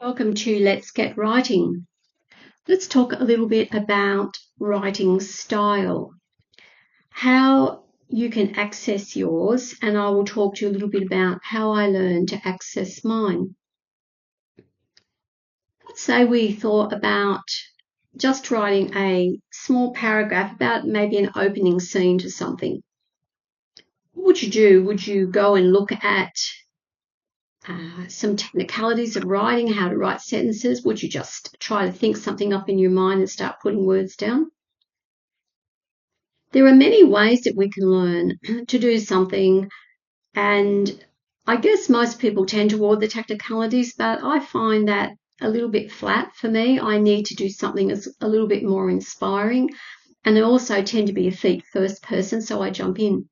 Welcome to Let's Get Writing. Let's talk a little bit about writing style, how you can access yours, and I will talk to you a little bit about how I learned to access mine. Let's say we thought about just writing a small paragraph about maybe an opening scene to something. What would you do? Would you go and look at some technicalities of writing, how to write sentences? Would you just try to think something up in your mind and start putting words down? There are many ways that we can learn to do something, and I guess most people tend toward the technicalities, but I find that a little bit flat for me. I need to do something that's a little bit more inspiring, and I also tend to be a feet first person, so I jump in.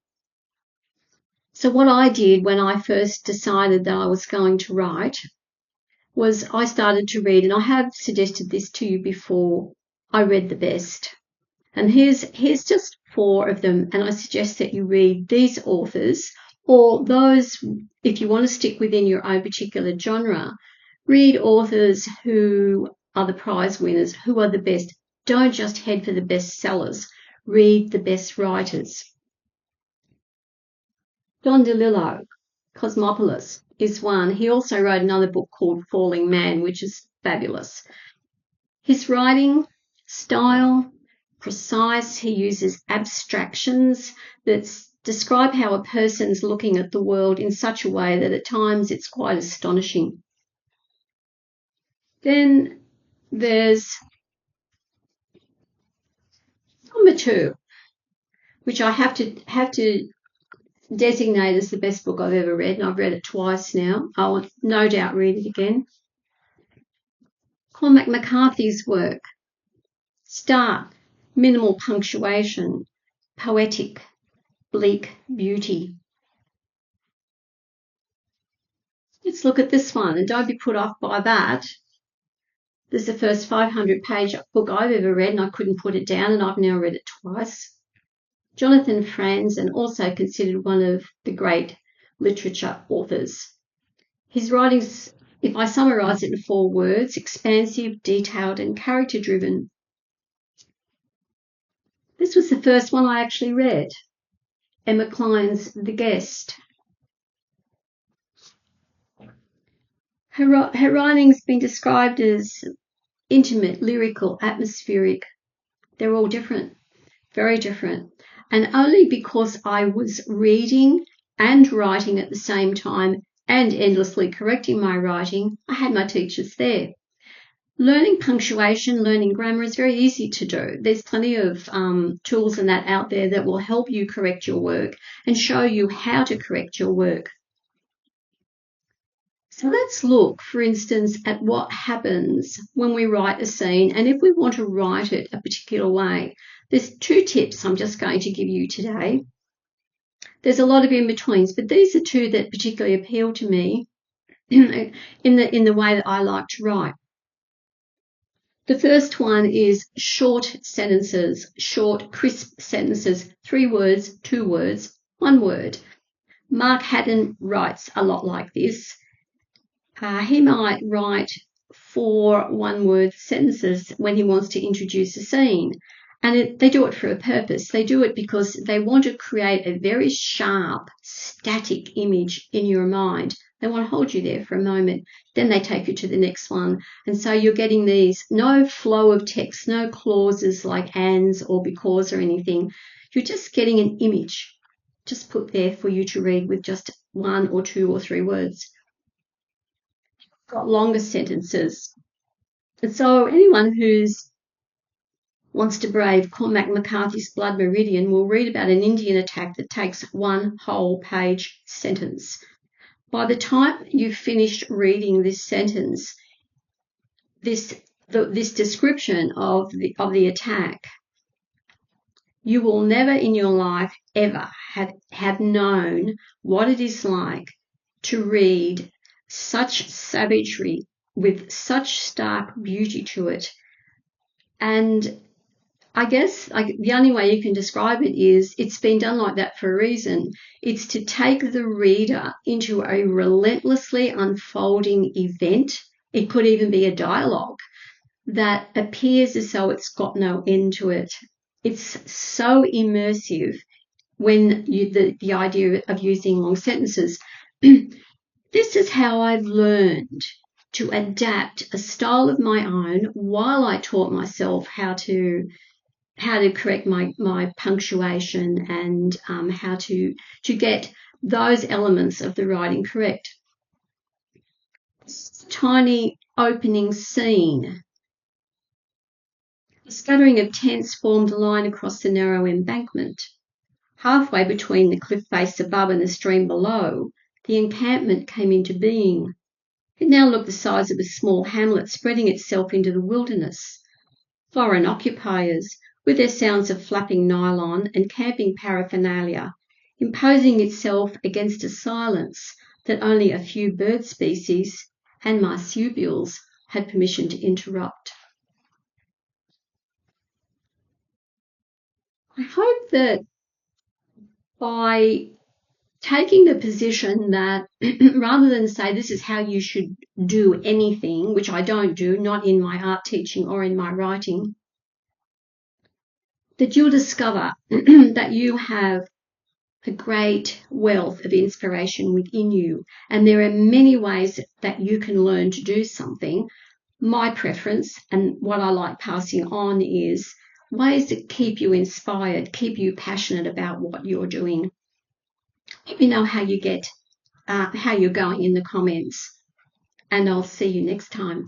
So what I did when I first decided that I was going to write was I started to read, and I have suggested this to you before. I read the best. And here's just 4 of them, and I suggest that you read these authors, or those, if you want to stick within your own particular genre, read authors who are the prize winners, who are the best. Don't just head for the best sellers. Read the best writers. Don DeLillo, Cosmopolis, is one. He also wrote another book called Falling Man, which is fabulous. His writing style, precise. He uses abstractions that describe how a person's looking at the world in such a way that at times it's quite astonishing. Then there's number 2, which I have to designate as the best book I've ever read, and I've read it twice now. I will no doubt read it again. Cormac McCarthy's work. Stark, minimal punctuation, poetic, bleak beauty. Let's look at this one, and don't be put off by that. This is the first 500-page book I've ever read, and I couldn't put it down, and I've now read it twice. Jonathan Franzen, also considered one of the great literature authors. His writings, if I summarise it in 4 words, expansive, detailed, and character-driven. This was the first one I actually read, Emma Cline's The Guest. Her writing's been described as intimate, lyrical, atmospheric. They're all different, very different. And only because I was reading and writing at the same time and endlessly correcting my writing, I had my teachers there. Learning punctuation, learning grammar is very easy to do. There's plenty of tools and that out there that will help you correct your work and show you how to correct your work. So let's look, for instance, at what happens when we write a scene, and if we want to write it a particular way. There's 2 tips I'm just going to give you today. There's a lot of in-betweens, but these are 2 that particularly appeal to me in the way that I like to write. The first one is short sentences, short, crisp sentences, 3 words, 2 words, 1 word. Mark Haddon writes a lot like this. He might write 4 one-word sentences when he wants to introduce a scene. And they do it for a purpose. They do it because they want to create a very sharp, static image in your mind. They want to hold you there for a moment. Then they take you to the next one. And so you're getting these, no flow of text, no clauses like ands or because or anything. You're just getting an image just put there for you to read with just 1 or 2 or 3 words. Got longer sentences. And so anyone who's wants to brave Cormac McCarthy's Blood Meridian will read about an Indian attack that takes 1 whole page sentence. By the time you've finished reading this sentence, this description of the attack, you will never in your life ever have known what it is like to read such savagery with such stark beauty to it. And I guess the only way you can describe it is it's been done like that for a reason. It's to take the reader into a relentlessly unfolding event It could even be a dialogue that appears as though it's got no end to it. It's so immersive when the idea of using long sentences. This is how I've learned to adapt a style of my own while I taught myself how to correct my punctuation and how to get those elements of the writing correct. Tiny opening scene. A scattering of tents formed a line across the narrow embankment. Halfway between the cliff face above and the stream below, the encampment came into being. It now looked the size of a small hamlet spreading itself into the wilderness. Foreign occupiers, with their sounds of flapping nylon and camping paraphernalia, imposing itself against a silence that only a few bird species and marsupials had permission to interrupt. I hope that by taking the position that rather than say this is how you should do anything, which I don't do, not in my art teaching or in my writing, that you'll discover that you have a great wealth of inspiration within you. And there are many ways that you can learn to do something. My preference and what I like passing on is ways that keep you inspired, keep you passionate about what you're doing. Let me know how you get, how you're going in the comments, and I'll see you next time.